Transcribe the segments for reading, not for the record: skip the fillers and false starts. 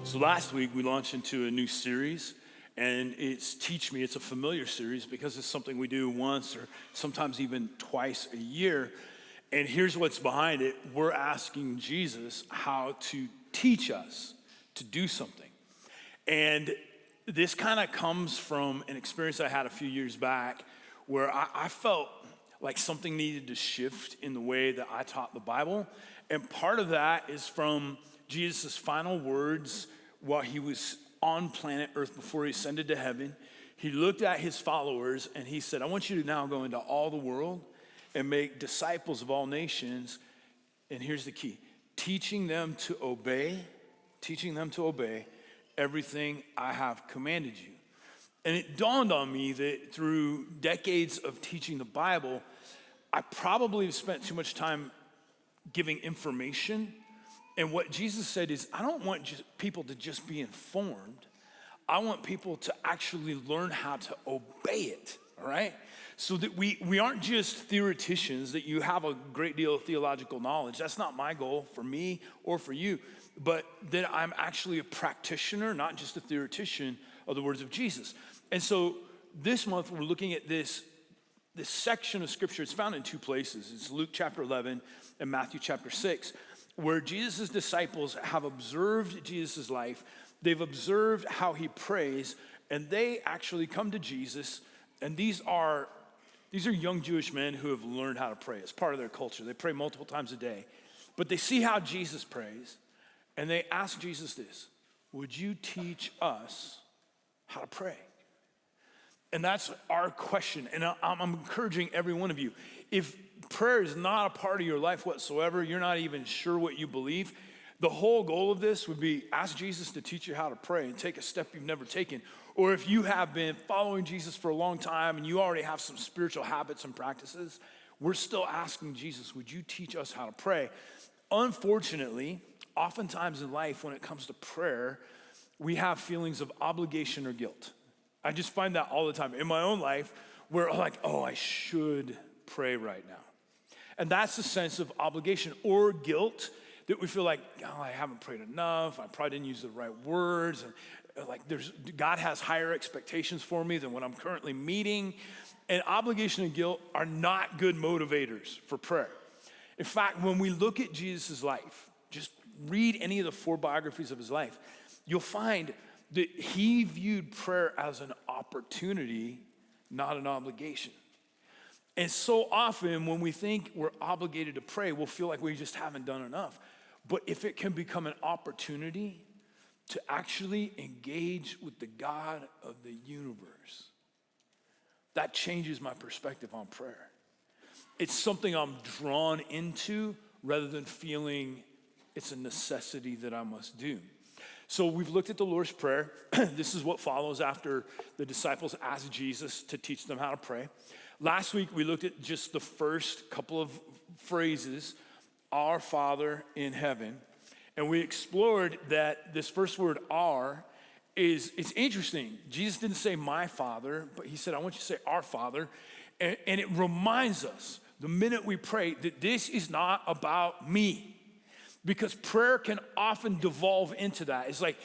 So last week we launched into a new series, and it's Teach Me. It's a familiar series because it's something we do once or sometimes even twice a year. And here's what's behind it. We're asking Jesus how to teach us to do something. And this kind of comes from an experience I had a few years back where I felt like something needed to shift in the way that I taught the Bible. And part of that is from Jesus' final words while he was on planet Earth before he ascended to heaven. He looked at his followers and he said, I want you to now go into all the world and make disciples of all nations. And here's the key, teaching them to obey everything I have commanded you. And it dawned on me that through decades of teaching the Bible, I probably have spent too much time giving information. And what Jesus said is, I don't want people to just be informed. I want people to actually learn how to obey it, all right? So that we aren't just theoreticians, that you have a great deal of theological knowledge. That's not my goal for me or for you, but that I'm actually a practitioner, not just a theoretician of the words of Jesus. And so this month we're looking at this section of scripture. It's found in two places. It's Luke chapter 11 and Matthew chapter 6. Where Jesus' disciples have observed Jesus' life, they've observed how he prays, and they actually come to Jesus, and these are young Jewish men who have learned how to pray. It's part of their culture. They pray multiple times a day. But they see how Jesus prays, and they ask Jesus this, would you teach us how to pray? And that's our question, and I'm encouraging every one of you. If prayer is not a part of your life whatsoever, you're not even sure what you believe, the whole goal of this would be ask Jesus to teach you how to pray and take a step you've never taken. Or if you have been following Jesus for a long time and you already have some spiritual habits and practices, we're still asking Jesus, would you teach us how to pray? Unfortunately, oftentimes in life when it comes to prayer, we have feelings of obligation or guilt. I just find that all the time in my own life where I'm like, oh, I should pray right now. And that's the sense of obligation or guilt that we feel like, oh, I haven't prayed enough. I probably didn't use the right words. And like God has higher expectations for me than what I'm currently meeting. And obligation and guilt are not good motivators for prayer. In fact, when we look at Jesus' life, just read any of the 4 biographies of his life, you'll find that he viewed prayer as an opportunity, not an obligation. And so often when we think we're obligated to pray, we'll feel like we just haven't done enough. But if it can become an opportunity to actually engage with the God of the universe, that changes my perspective on prayer. It's something I'm drawn into rather than feeling it's a necessity that I must do. So we've looked at the Lord's Prayer. This is what follows after the disciples asked Jesus to teach them how to pray. Last week, we looked at just the first couple of phrases, our Father in heaven. And we explored that this first word, our, it's interesting. Jesus didn't say my Father, but he said, I want you to say our Father. And it reminds us, the minute we pray, that this is not about me. Because prayer can often devolve into that. It's like,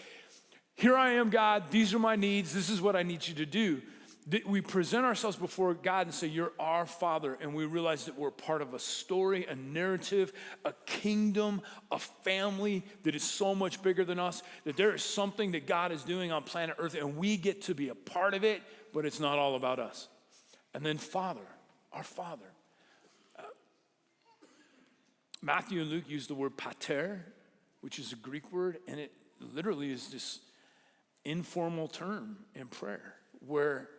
here I am, God, these are my needs, this is what I need you to do. That we present ourselves before God and say, you're our Father, and we realize that we're part of a story, a narrative, a kingdom, a family that is so much bigger than us, that there is something that God is doing on planet Earth, and we get to be a part of it, but it's not all about us. And then Father, our Father. Matthew and Luke use the word pater, which is a Greek word, and it literally is this informal term in prayer, where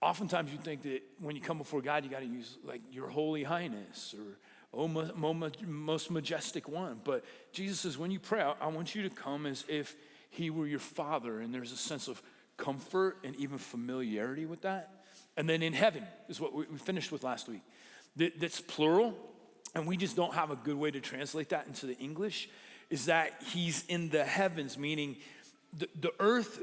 oftentimes you think that when you come before God, you got to use like your holy highness or oh, most majestic one. But Jesus says, when you pray, I want you to come as if he were your Father, and there's a sense of comfort and even familiarity with that. And then in heaven is what we finished with last week. That's plural. And we just don't have a good way to translate that into the English, is that he's in the heavens, meaning the earth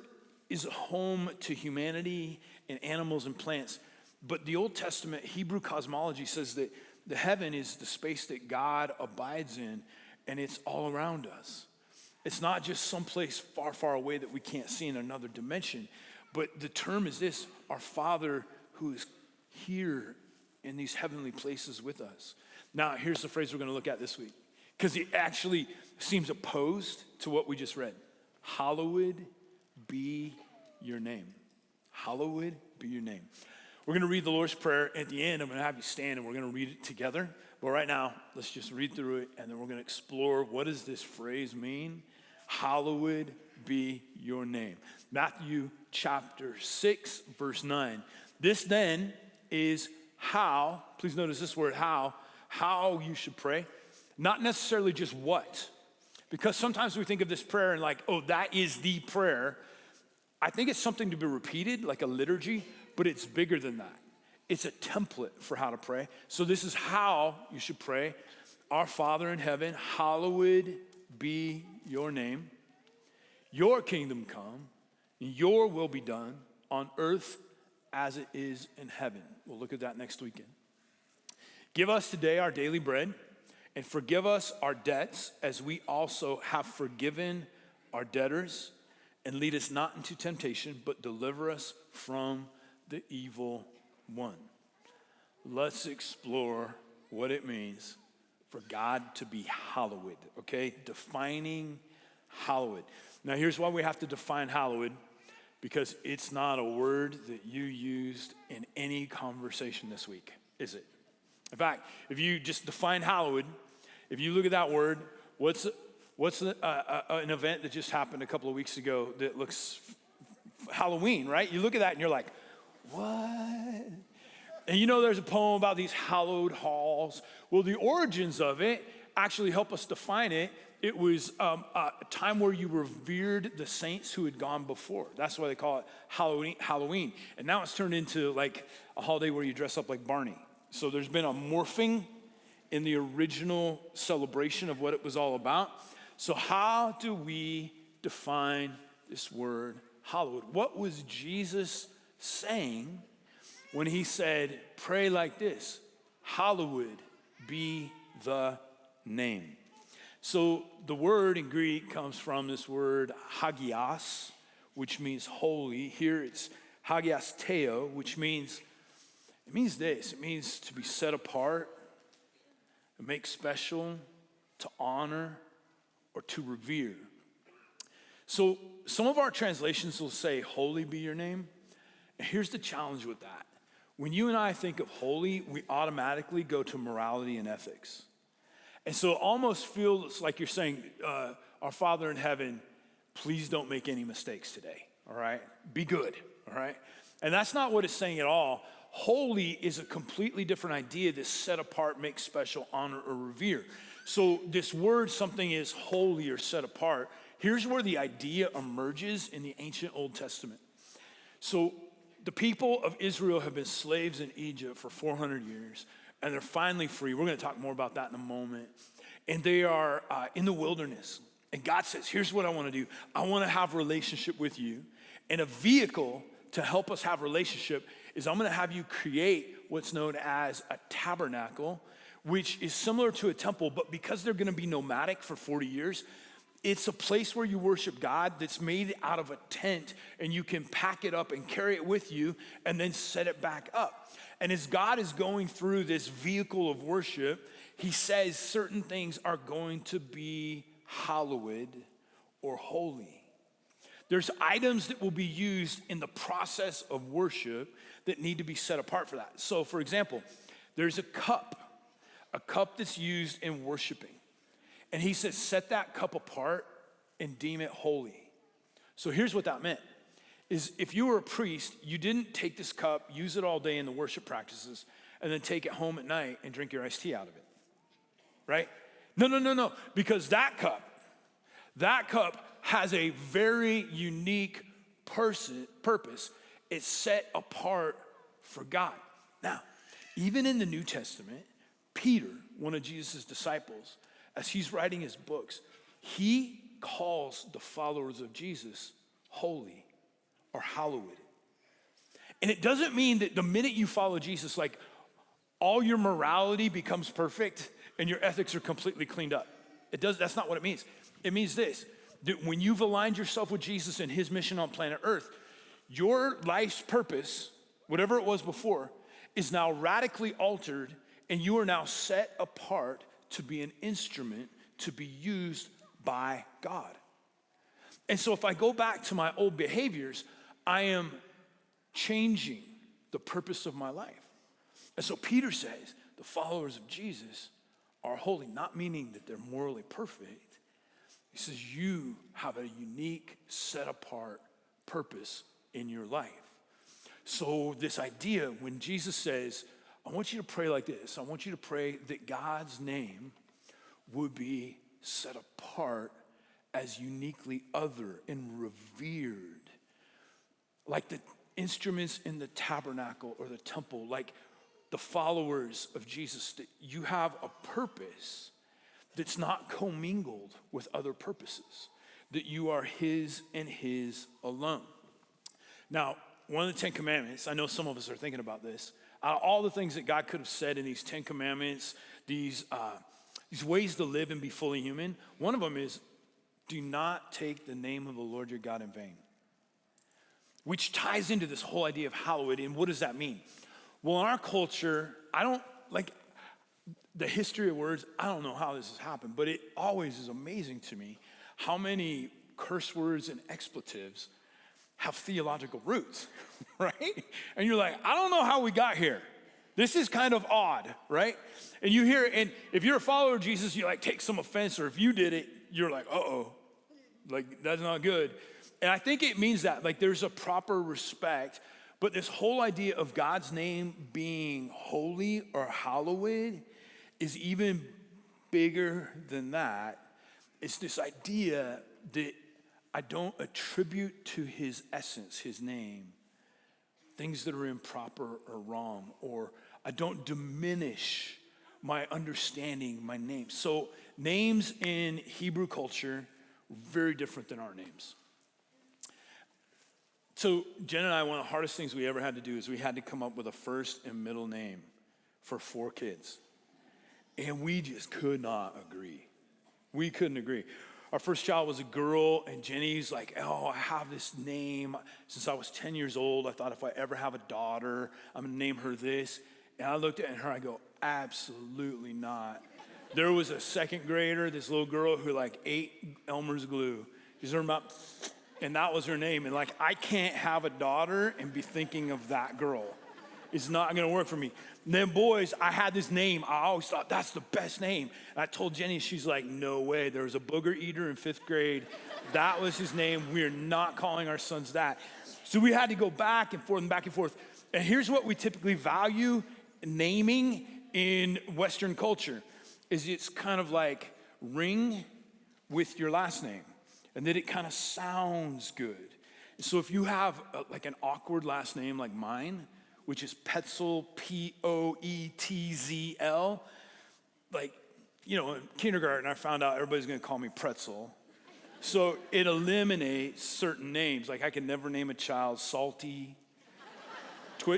is a home to humanity and animals and plants. But the Old Testament Hebrew cosmology says that the heaven is the space that God abides in, and it's all around us. It's not just someplace far, far away that we can't see in another dimension, but the term is this: our Father who is here in these heavenly places with us. Now, here's the phrase we're going to look at this week, because it actually seems opposed to what we just read. Hallowed be your name. Hallowed be your name. We're going to read the Lord's Prayer. At the end, I'm going to have you stand and we're going to read it together. But right now, let's just read through it, and then we're going to explore, what does this phrase mean? Hallowed be your name. Matthew chapter 6, verse 9. This then is how, please notice this word, how you should pray. Not necessarily just what. Because sometimes we think of this prayer and like, oh, that is the prayer. I think it's something to be repeated, like a liturgy, but it's bigger than that. It's a template for how to pray. So this is how you should pray. Our Father in heaven, hallowed be your name. Your kingdom come, your will be done on earth as it is in heaven. We'll look at that next weekend. Give us today our daily bread, and forgive us our debts as we also have forgiven our debtors. And lead us not into temptation, but deliver us from the evil one. Let's explore what it means for God to be hallowed, okay? Defining hallowed. Now, here's why we have to define hallowed, because it's not a word that you used in any conversation this week, is it? In fact, if you just define hallowed, if you look at that word, what's an event that just happened a couple of weeks ago that looks Halloween, right? You look at that and you're like, what? And you know there's a poem about these hallowed halls. Well, the origins of it actually help us define it. It was a time where you revered the saints who had gone before. That's why they call it Halloween. And now it's turned into like a holiday where you dress up like Barney. So there's been a morphing in the original celebration of what it was all about. So how do we define this word hallowed? What was Jesus saying when he said, pray like this, hallowed be the name? So the word in Greek comes from this word hagios, which means holy. Here it's hagiasteo, which means, it means this. It means to be set apart, to make special, to honor, or to revere. So some of our translations will say, holy be your name. And here's the challenge with that. When you and I think of holy, we automatically go to morality and ethics. And so it almost feels like you're saying, our Father in heaven, please don't make any mistakes today, all right? Be good, all right? And that's not what it's saying at all. Holy is a completely different idea, this set apart, make special, honor, or revere. So this word, something is holy or set apart, here's where the idea emerges in the ancient Old Testament. So the people of Israel have been slaves in Egypt for 400 years, and they're finally free. We're going to talk more about that in a moment. And they are in the wilderness. And God says, here's what I want to do. I want to have a relationship with you. And a vehicle to help us have a relationship is I'm going to have you create what's known as a tabernacle, which is similar to a temple, but because they're going to be nomadic for 40 years, it's a place where you worship God that's made out of a tent, and you can pack it up and carry it with you and then set it back up. And as God is going through this vehicle of worship, he says certain things are going to be hallowed or holy. There's items that will be used in the process of worship that need to be set apart for that. So for example, there's a cup that's used in worshiping. And he says, set that cup apart and deem it holy. So here's what that meant, is if you were a priest, you didn't take this cup, use it all day in the worship practices, and then take it home at night and drink your iced tea out of it, right? No, because that cup has a very unique purpose. It's set apart for God. Now, even in the New Testament, Peter, one of Jesus' disciples, as he's writing his books, he calls the followers of Jesus holy or hallowed. And it doesn't mean that the minute you follow Jesus, like all your morality becomes perfect and your ethics are completely cleaned up. That's not what it means. It means this. that when you've aligned yourself with Jesus and his mission on planet Earth, your life's purpose, whatever it was before, is now radically altered, and you are now set apart to be an instrument to be used by God. And so if I go back to my old behaviors, I am changing the purpose of my life. And so Peter says, the followers of Jesus are holy, not meaning that they're morally perfect. He says, you have a unique, set-apart purpose in your life. So this idea, when Jesus says, I want you to pray like this. I want you to pray that God's name would be set apart as uniquely other and revered. Like the instruments in the tabernacle or the temple, like the followers of Jesus, that you have a purpose that's not commingled with other purposes, that you are his and his alone. Now, one of the 10 Commandments, I know some of us are thinking about this, all the things that God could have said in these 10 Commandments, these ways to live and be fully human, one of them is, do not take the name of the Lord your God in vain. Which ties into this whole idea of hallowed, and what does that mean? Well, in our culture, I don't, like, the history of words, I don't know how this has happened, but it always is amazing to me how many curse words and expletives have theological roots, right? And you're like, I don't know how we got here. This is kind of odd, right? And you hear, and if you're a follower of Jesus, you like take some offense, or if you did it, you're like, uh-oh, like that's not good. And I think it means that, like there's a proper respect, but this whole idea of God's name being holy or hallowed is even bigger than that. It's this idea that I don't attribute to his essence, his name, things that are improper or wrong, or I don't diminish my understanding, my name. So names in Hebrew culture, very different than our names. So Jen and I, one of the hardest things we ever had to do is we had to come up with a first and middle name for 4 kids. And we just could not agree. We couldn't agree. Our first child was a girl, and Jenny's like, oh, I have this name. Since I was 10 years old, I thought if I ever have a daughter, I'm gonna name her this. And I looked at her, I go, absolutely not. There was a second grader, this little girl who like ate Elmer's glue. She's her mouth, and that was her name. And like, I can't have a daughter and be thinking of that girl. It's not gonna work for me. And then boys, I had this name. I always thought that's the best name. And I told Jenny, she's like, no way. There was a booger eater in 5th grade. That was his name. We're not calling our sons that. So we had to go back and forth and back and forth. And here's what we typically value naming in Western culture is it's kind of like ring with your last name. And that it kind of sounds good. So if you have like an awkward last name like mine, which is Poetzl, Poetzl. Like, you know, in kindergarten, I found out everybody's gonna call me Pretzel. So it eliminates certain names. Like I can never name a child Salty,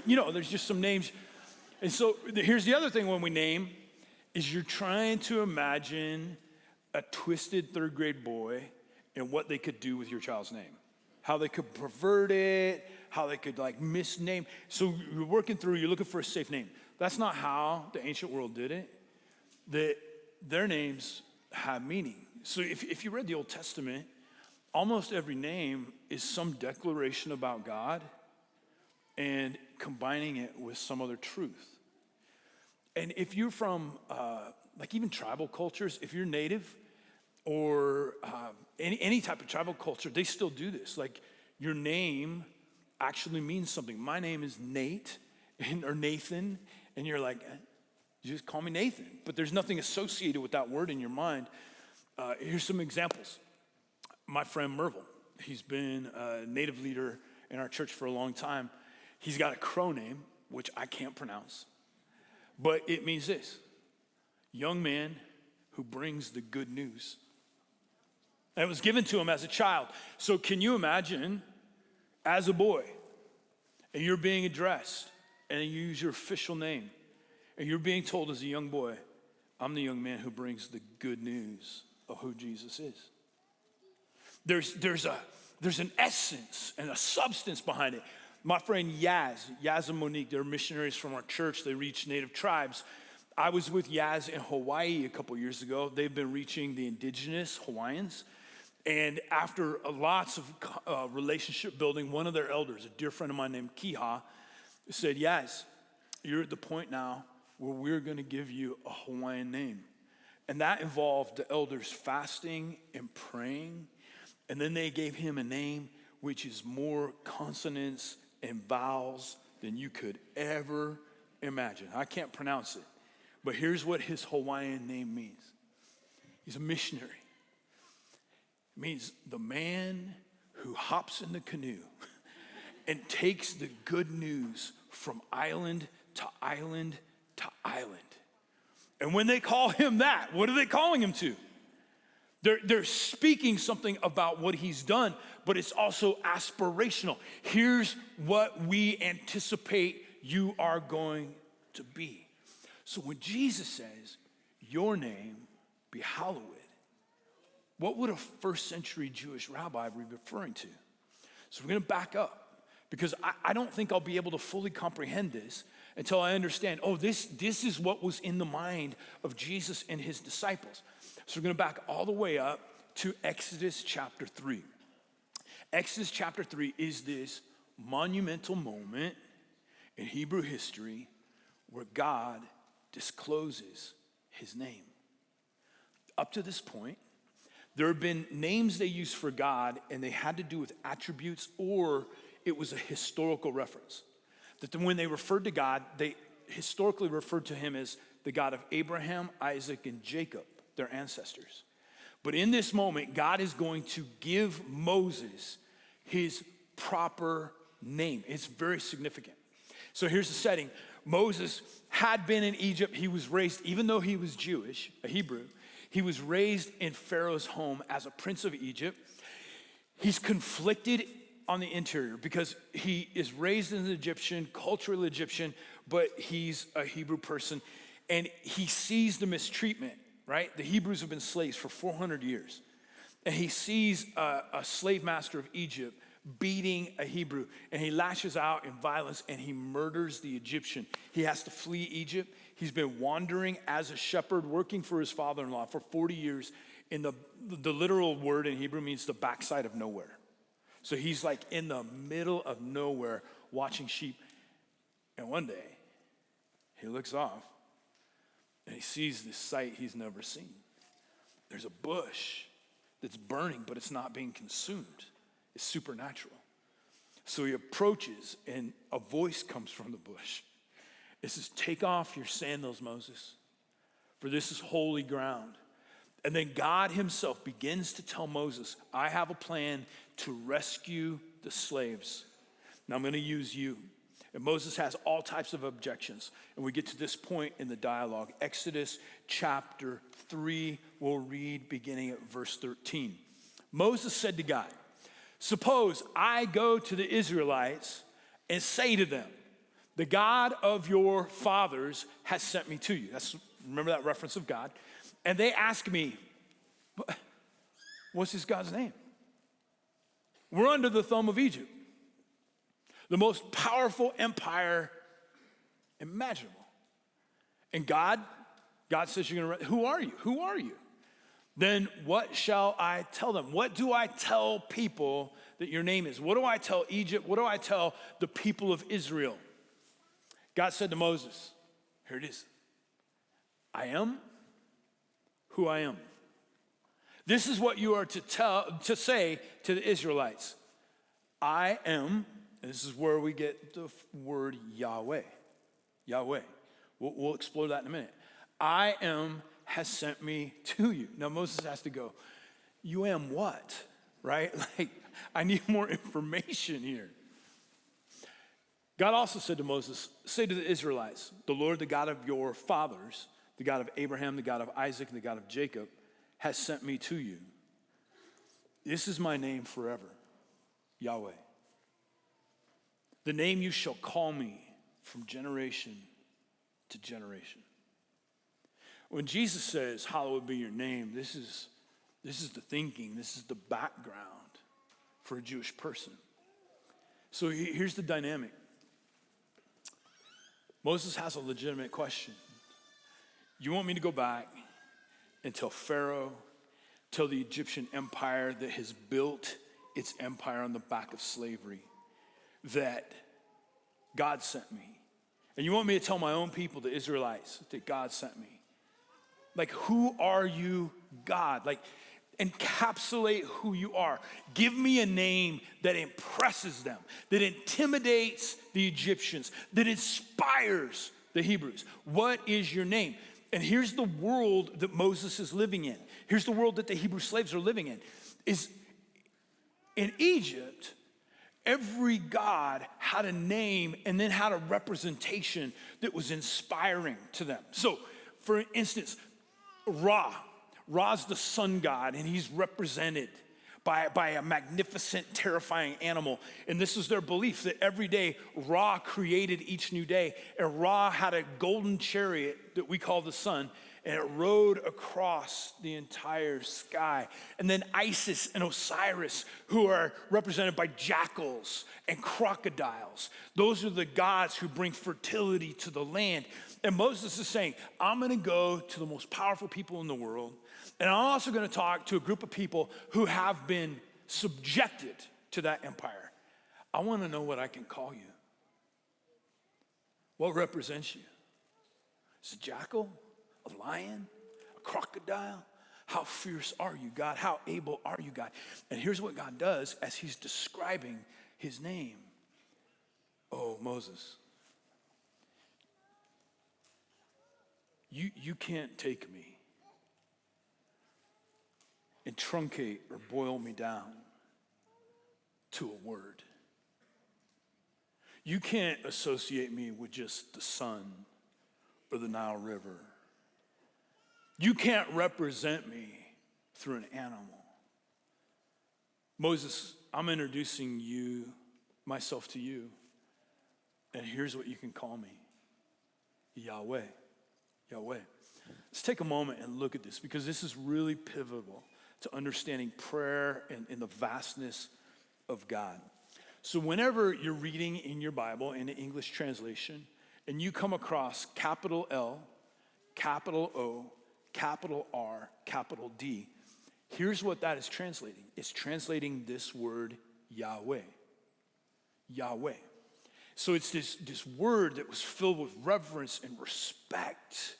you know, there's just some names. And so here's the other thing when we name, is you're trying to imagine a twisted 3rd grade boy and what they could do with your child's name. How they could pervert it, how they could like misname. So you're working through, you're looking for a safe name. That's not how the ancient world did it. Their names have meaning. So if you read the Old Testament, almost every name is some declaration about God and combining it with some other truth. And if you're from like even tribal cultures, if you're native or any type of tribal culture, they still do this. Like your name actually means something. My name is Nate or Nathan, and you're like, you just call me Nathan. But there's nothing associated with that word in your mind. Here's some examples. My friend Merville, he's been a native leader in our church for a long time. He's got a Crow name, which I can't pronounce, but it means this: young man who brings the good news. And it was given to him as a child. So can you imagine, as a boy, and you're being addressed, and you use your official name, and you're being told as a young boy, I'm the young man who brings the good news of who Jesus is. There's an essence and a substance behind it. My friend Yaz and Monique, they're missionaries from our church. They reach native tribes. I was with Yaz in Hawaii a couple years ago. They've been reaching the indigenous Hawaiians. And after lots of relationship building, one of their elders, a dear friend of mine named Kiha, said, Yaz, you're at the point now where we're going to give you a Hawaiian name. And that involved the elders fasting and praying. And then they gave him a name which is more consonants and vowels than you could ever imagine. I can't pronounce it, but here's what his Hawaiian name means. He's a missionary. It means the man who hops in the canoe and takes the good news from island to island to island. And when they call him that, what are they calling him to? They're speaking something about what he's done, but it's also aspirational. Here's what we anticipate you are going to be. So when Jesus says, your name be hallowed, what would a first century Jewish rabbi be referring to? So we're gonna back up, because I don't think I'll be able to fully comprehend this until I understand, this is what was in the mind of Jesus and his disciples. So we're gonna back all the way up to Exodus chapter 3. Exodus chapter 3 is this monumental moment in Hebrew history where God discloses his name. Up to this point, there have been names they used for God, and they had to do with attributes, or it was a historical reference. That when they referred to God, they historically referred to him as the God of Abraham, Isaac, and Jacob, their ancestors. But in this moment, God is going to give Moses his proper name. It's very significant. So here's the setting. Moses had been in Egypt. He was raised, even though he was Jewish, a Hebrew, he was raised in Pharaoh's home as a prince of Egypt. He's conflicted on the interior because he is raised as an Egyptian, culturally Egyptian, but he's a Hebrew person, and he sees the mistreatment, right? The Hebrews have been slaves for 400 years, and he sees a slave master of Egypt beating a Hebrew, and he lashes out in violence, and he murders the Egyptian. He has to flee Egypt. He's been wandering as a shepherd, working for his father-in-law for 40 years. In the literal word in Hebrew means the backside of nowhere. So he's like in the middle of nowhere watching sheep. And one day, he looks off and he sees this sight he's never seen. There's a bush that's burning, but it's not being consumed. It's supernatural. So he approaches, and a voice comes from the bush. It says, take off your sandals, Moses, for this is holy ground. And then God himself begins to tell Moses, I have a plan to rescue the slaves. Now I'm going to use you. And Moses has all types of objections. And we get to this point in the dialogue. Exodus chapter 3, we'll read beginning at verse 13. Moses said to God, suppose I go to the Israelites and say to them, the God of your fathers has sent me to you. Remember that reference of God. And they ask me, what's this God's name? We're under the thumb of Egypt, the most powerful empire imaginable. And God says, who are you? Who are you? Then what shall I tell them? What do I tell people that your name is? What do I tell Egypt? What do I tell the people of Israel? God said to Moses, here it is. I am who I am. This is what you are to say to the Israelites. I am, and this is where we get the word Yahweh. Yahweh. We'll explore that in a minute. I am has sent me to you. Now Moses has to go, you am what? Right? Like, I need more information here. God also said to Moses, say to the Israelites, the Lord, the God of your fathers, the God of Abraham, the God of Isaac, and the God of Jacob, has sent me to you. This is my name forever, Yahweh. The name you shall call me from generation to generation. When Jesus says, hallowed be your name, this is This is the thinking. This is the background for a Jewish person. So here's the dynamic. Moses has a legitimate question. You want me to go back and tell Pharaoh, tell the Egyptian empire that has built its empire on the back of slavery, that God sent me? And you want me to tell my own people, the Israelites, that God sent me? Like, who are you, God? Like, encapsulate who you are. Give me a name that impresses them, that intimidates the Egyptians, that inspires the Hebrews. What is your name? And here's the world that Moses is living in. Here's the world that the Hebrew slaves are living in. Is in Egypt, every god had a name and then had a representation that was inspiring to them. So, for instance, Ra's the sun god, and he's represented by a magnificent, terrifying animal. And this is their belief, that every day Ra created each new day, and Ra had a golden chariot that we call the sun, and it rode across the entire sky. And then Isis and Osiris, who are represented by jackals and crocodiles. Those are the gods who bring fertility to the land. And Moses is saying, I'm gonna go to the most powerful people in the world, and I'm also gonna talk to a group of people who have been subjected to that empire. I wanna know what I can call you. What represents you? Is it a jackal? A lion? A crocodile? How fierce are you, God? How able are you, God? And here's what God does as he's describing his name. Oh, Moses, you can't take me and truncate or boil me down to a word. You can't associate me with just the sun or the Nile River. You can't represent me through an animal. Moses, I'm introducing myself to you, and here's what you can call me. Yahweh. Yahweh. Let's take a moment and look at this, because this is really pivotal to understanding prayer and the vastness of God. So whenever you're reading in your Bible in the English translation, and you come across capital L, capital O, capital R, capital D, here's what that is translating. It's translating this word Yahweh. Yahweh. So it's this word that was filled with reverence and respect.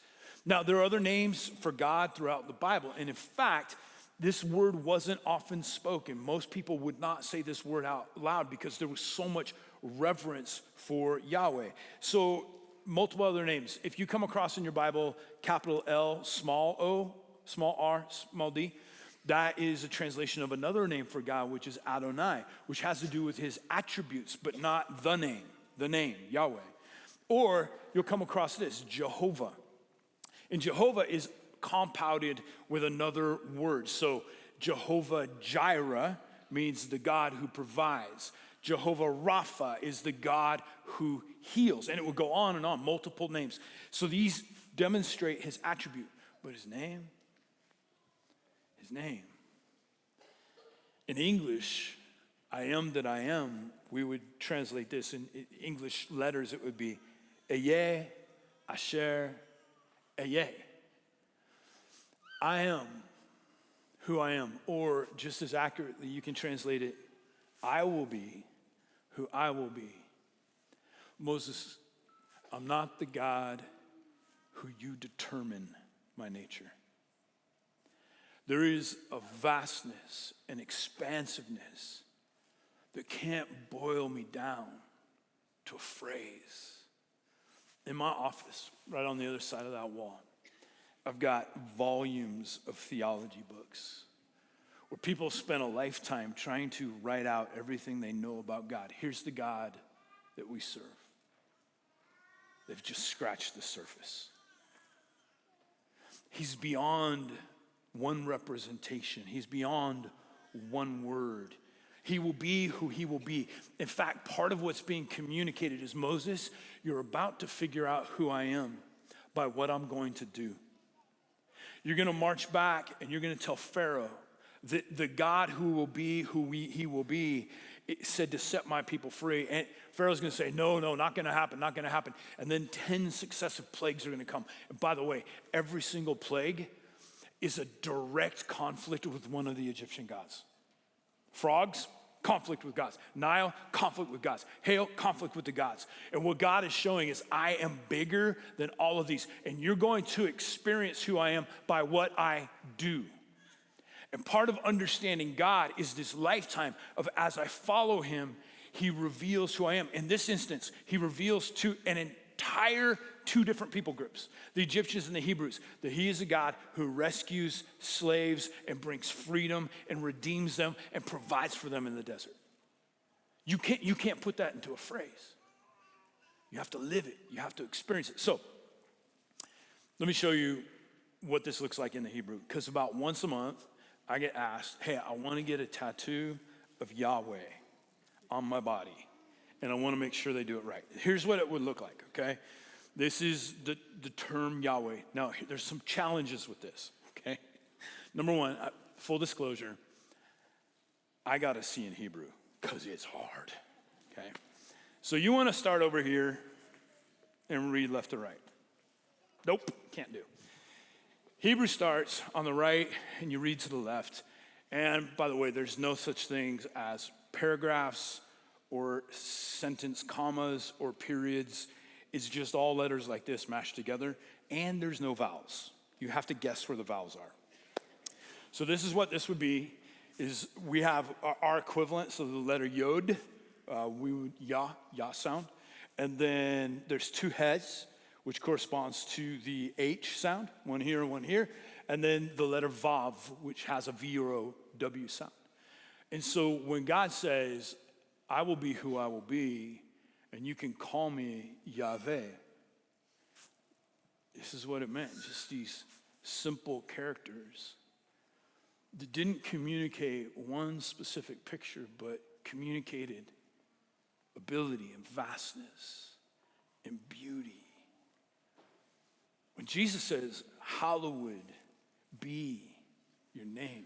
Now, there are other names for God throughout the Bible, and in fact, this word wasn't often spoken. Most people would not say this word out loud because there was so much reverence for Yahweh. So multiple other names. If you come across in your Bible capital L, small o, small r, small d, that is a translation of another name for God, which is Adonai, which has to do with his attributes, but not the name, Yahweh. Or you'll come across this, Jehovah. And Jehovah is compounded with another word. So Jehovah Jireh means the God who provides. Jehovah Rapha is the God who heals. And it will go on and on, multiple names. So these demonstrate his attribute. But his name. In English, I am that I am, we would translate this in English letters, it would be Ehyeh, Asher, Ehyeh. I am who I am. Or just as accurately, you can translate it, I will be who I will be. Moses, I'm not the God who you determine my nature. There is a vastness and expansiveness that can't boil me down to a phrase. In my office, right on the other side of that wall, I've got volumes of theology books where people spend a lifetime trying to write out everything they know about God. Here's the God that we serve. They've just scratched the surface. He's beyond one representation. He's beyond one word. He will be who he will be. In fact, part of what's being communicated is, Moses, you're about to figure out who I am by what I'm going to do. You're going to march back and you're going to tell Pharaoh The God who will be he will be, it said to set my people free. And Pharaoh's going to say, no, not going to happen, not going to happen. And then 10 successive plagues are going to come. And by the way, every single plague is a direct conflict with one of the Egyptian gods. Frogs, conflict with gods. Nile, conflict with gods. Hail, conflict with the gods. And what God is showing is I am bigger than all of these. And you're going to experience who I am by what I do. And part of understanding God is this lifetime of as I follow him, he reveals who I am. In this instance, he reveals to an entire two different people groups, the Egyptians and the Hebrews, that he is a God who rescues slaves and brings freedom and redeems them and provides for them in the desert. You can't put that into a phrase. You have to live it. You have to experience it. So let me show you what this looks like in the Hebrew, because about once a month, I get asked, hey, I want to get a tattoo of Yahweh on my body, and I want to make sure they do it right. Here's what it would look like, okay? This is the term Yahweh. Now, there's some challenges with this, okay? Number one, full disclosure, I got to see in Hebrew because it's hard, okay? So you want to start over here and read left to right. Nope, can't do. Hebrew starts on the right and you read to the left. And by the way, there's no such things as paragraphs or sentence commas or periods. It's just all letters like this mashed together, and there's no vowels. You have to guess where the vowels are. So this is what this would be, is we have our equivalent, so the letter yod, we would ya sound, and then there's two hes, which corresponds to the H sound, one here, and then the letter vav, which has a V or a W sound. And so when God says, I will be who I will be, and you can call me Yahweh, this is what it meant, just these simple characters that didn't communicate one specific picture, but communicated ability and vastness and beauty. When Jesus says, hallowed be your name,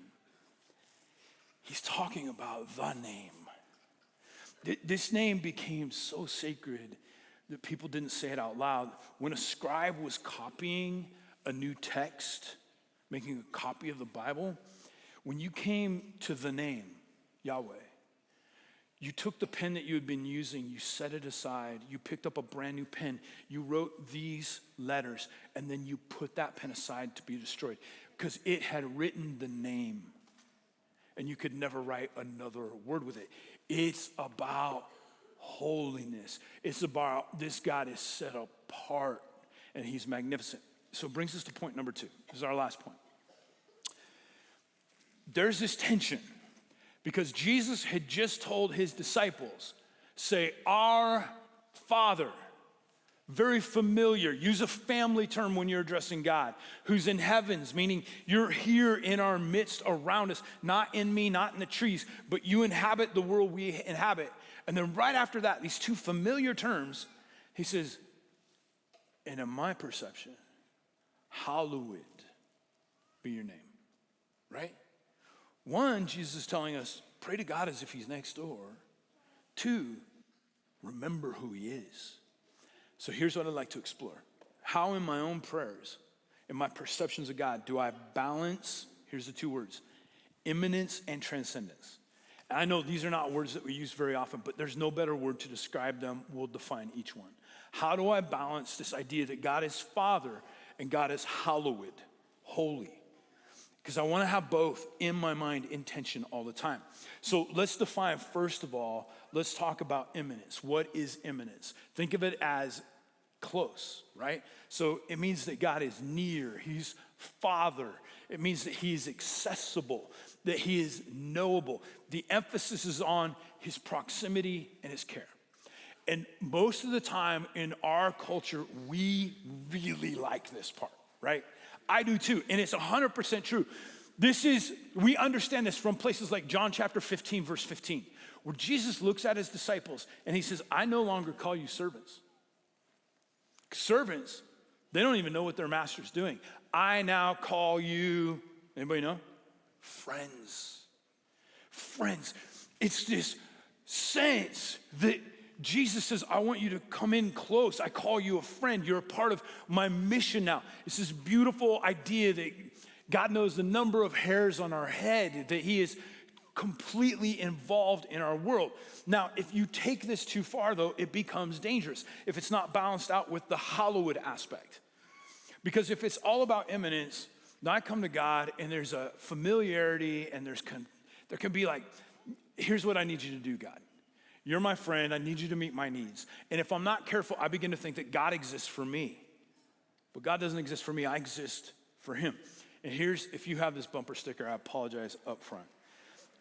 he's talking about the name. This name became so sacred that people didn't say it out loud. When a scribe was copying a new text, making a copy of the Bible, when you came to the name, Yahweh, you took the pen that you had been using, you set it aside, you picked up a brand new pen, you wrote these letters, and then you put that pen aside to be destroyed because it had written the name, and you could never write another word with it. It's about holiness. It's about this God is set apart, and he's magnificent. So it brings us to point number 2. This is our last point. There's this tension because Jesus had just told his disciples, say, our Father, very familiar. Use a family term when you're addressing God, who's in heavens, meaning you're here in our midst around us, not in me, not in the trees, but you inhabit the world we inhabit. And then right after that, these two familiar terms, he says, and in my perception, hallowed be your name, right? One, Jesus is telling us, pray to God as if he's next door. 2, remember who he is. So here's what I'd like to explore. How in my own prayers, in my perceptions of God, do I balance, here's the 2 words, immanence and transcendence. And I know these are not words that we use very often, but there's no better word to describe them. We'll define each one. How do I balance this idea that God is Father and God is hallowed, holy? Because I want to have both in my mind in tension all the time. So let's define, first of all, let's talk about immanence. What is immanence? Think of it as close, right? So it means that God is near. He's Father. It means that he is accessible, that he is knowable. The emphasis is on his proximity and his care. And most of the time in our culture, we really like this part, right? I do too, and it's 100% true. We understand this from places like John chapter 15, verse 15, where Jesus looks at his disciples and he says, I no longer call you servants. Servants, they don't even know what their master's doing. I now call you, anybody know? friends. Friends. It's this sense that Jesus says, I want you to come in close. I call you a friend. You're a part of my mission now. It's this beautiful idea that God knows the number of hairs on our head, that he is completely involved in our world. Now, if you take this too far, though, it becomes dangerous if it's not balanced out with the hallowed aspect. Because if it's all about immanence, then I come to God and there's a familiarity and there can be like, here's what I need you to do, God. You're my friend. I need you to meet my needs. And if I'm not careful, I begin to think that God exists for me. But God doesn't exist for me. I exist for him. And if you have this bumper sticker, I apologize up front.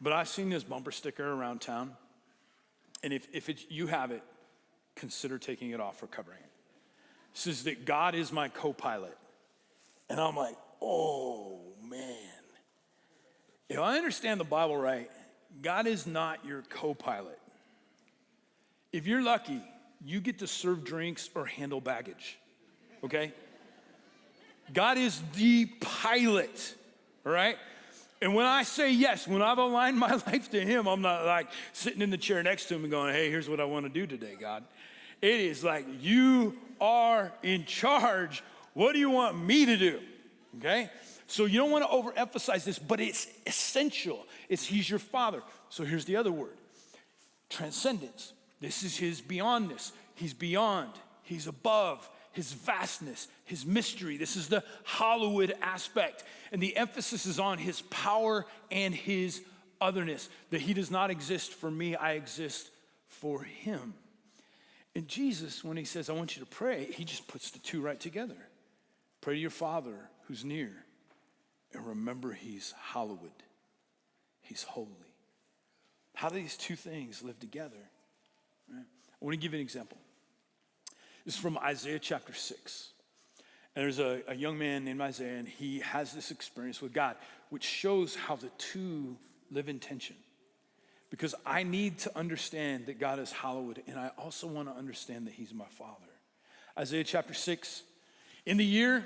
But I've seen this bumper sticker around town. And if you have it, consider taking it off or covering it. It says that God is my co-pilot. And I'm like, oh, man. If I understand the Bible right, God is not your co-pilot. If you're lucky, you get to serve drinks or handle baggage, okay? God is the pilot, all right? And when I say yes, when I've aligned my life to him, I'm not like sitting in the chair next to him and going, hey, here's what I want to do today, God. It is like, you are in charge. What do you want me to do, okay? So you don't want to overemphasize this, but it's essential. He's your father. So here's the other word, transcendence. This is his beyondness. He's beyond, he's above, his vastness, his mystery. This is the hallowed aspect. And the emphasis is on his power and his otherness, that he does not exist for me, I exist for him. And Jesus, when he says, I want you to pray, he just puts the two right together. Pray to your Father who's near, and remember he's hallowed, he's holy. How do these two things live together? Right? I want to give you an example. This is from Isaiah chapter 6. And there's a young man named Isaiah, and he has this experience with God, which shows how the two live in tension. Because I need to understand that God is hallowed, and I also want to understand that he's my Father. Isaiah chapter 6. In the year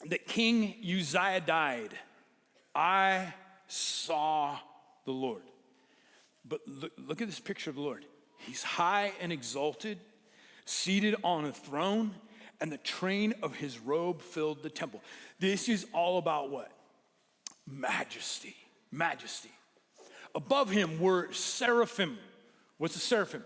that King Uzziah died, I saw the Lord. But look at this picture of the Lord. He's high and exalted, seated on a throne, and the train of his robe filled the temple. This is all about what? Majesty. Majesty. Above him were seraphim. What's a seraphim?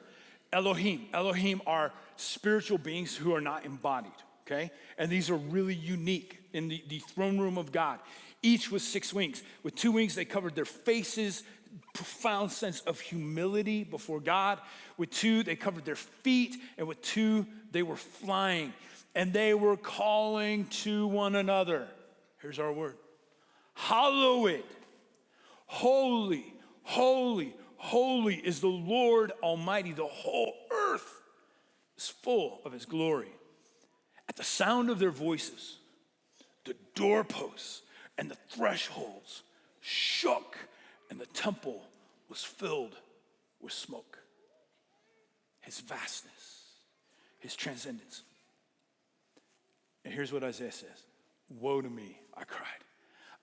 Elohim. Elohim are spiritual beings who are not embodied, okay? And these are really unique in the throne room of God. Each with 6 wings. With 2 wings, they covered their faces, profound sense of humility before God. With 2, they covered their feet, and with 2, they were flying. And they were calling to one another. Here's our word. Hallowed, holy, holy, holy is the Lord Almighty. The whole earth is full of his glory. At the sound of their voices, the doorposts and the thresholds shook, and the temple was filled with smoke. His vastness, his transcendence. And here's what Isaiah says. Woe to me, I cried.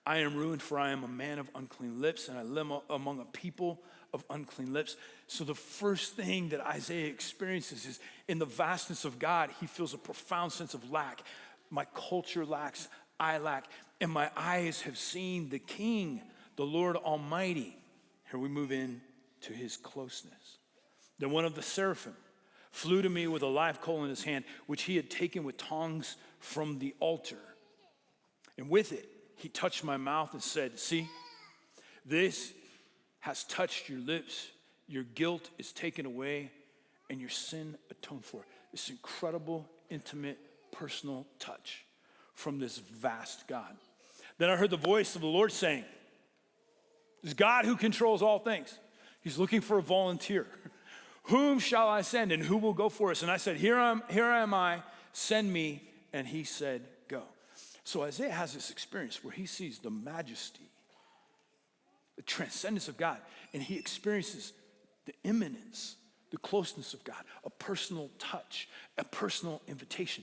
I am ruined, for I am a man of unclean lips, and I live among a people of unclean lips. So the first thing that Isaiah experiences is in the vastness of God, he feels a profound sense of lack. My culture lacks, I lack, and my eyes have seen the King, the Lord Almighty. Here we move in to his closeness. Then one of the seraphim flew to me with a live coal in his hand, which he had taken with tongs from the altar. And with it, he touched my mouth and said, see, this has touched your lips. Your guilt is taken away and your sin atoned for. This incredible, intimate, personal touch from this vast God. Then I heard the voice of the Lord saying, this God who controls all things. He's looking for a volunteer. Whom shall I send, and who will go for us? And I said, here am I, send me. And he said, go. So Isaiah has this experience where he sees the majesty, the transcendence of God, and he experiences the immanence, the closeness of God, a personal touch, a personal invitation.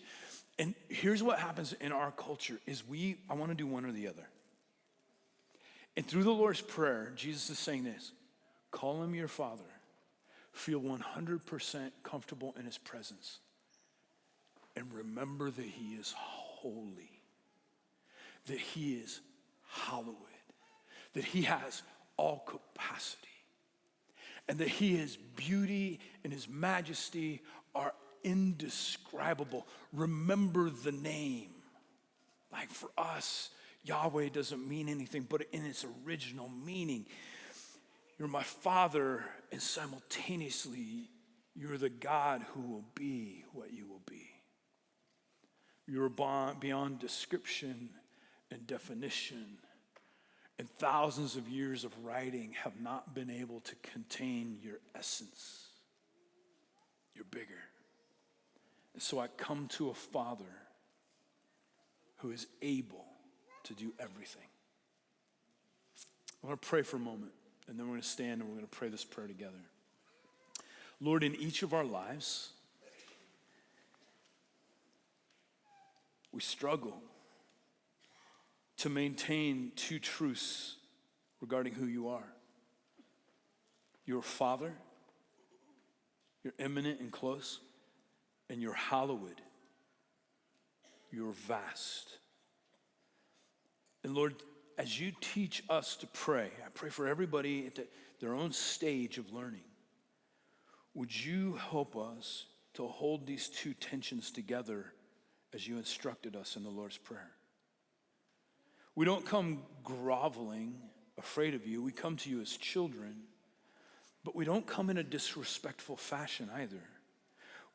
And here's what happens in our culture is I want to do one or the other. And through the Lord's Prayer, Jesus is saying this: call him your Father. Feel 100% comfortable in his presence. And remember that he is holy, that he is hallowed, that he has all capacity, and that his beauty and his majesty are indescribable. Remember the name. Like for us, Yahweh doesn't mean anything but in its original meaning. You're my Father, and simultaneously, you're the God who will be what you will be. You're beyond description and definition, and thousands of years of writing have not been able to contain your essence. You're bigger. And so I come to a Father who is able to do everything. I want to pray for a moment, and then we're going to stand and we're going to pray this prayer together. Lord, in each of our lives, we struggle to maintain two truths regarding who you are. You're Father, you're immanent and close, and you're hallowed. You're vast. And Lord, as you teach us to pray, I pray for everybody at their own stage of learning. Would you help us to hold these two tensions together as you instructed us in the Lord's Prayer? We don't come groveling, afraid of you. We come to you as children, but we don't come in a disrespectful fashion either.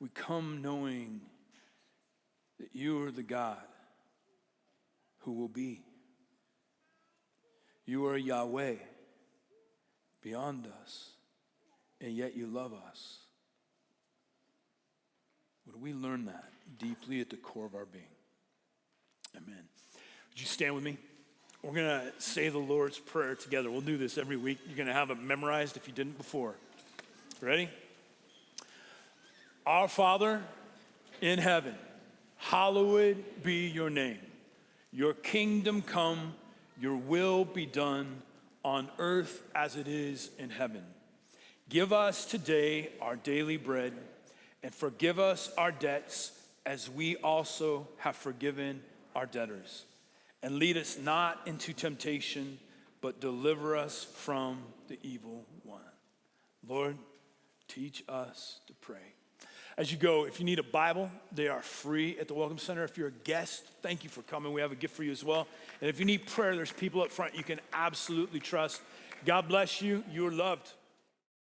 We come knowing that you are the God who will be. You are Yahweh beyond us, and yet you love us. Would we learn that deeply at the core of our being? Amen. Would you stand with me? We're going to say the Lord's Prayer together. We'll do this every week. You're going to have it memorized if you didn't before. Ready? Our Father in heaven, hallowed be your name. Your kingdom come, your will be done on earth as it is in heaven. Give us today our daily bread, and forgive us our debts as we also have forgiven our debtors. And lead us not into temptation, but deliver us from the evil one. Lord, teach us to pray. As you go, if you need a Bible, they are free at the Welcome Center. If you're a guest, thank you for coming. We have a gift for you as well. And if you need prayer, there's people up front you can absolutely trust. God bless you. You're loved.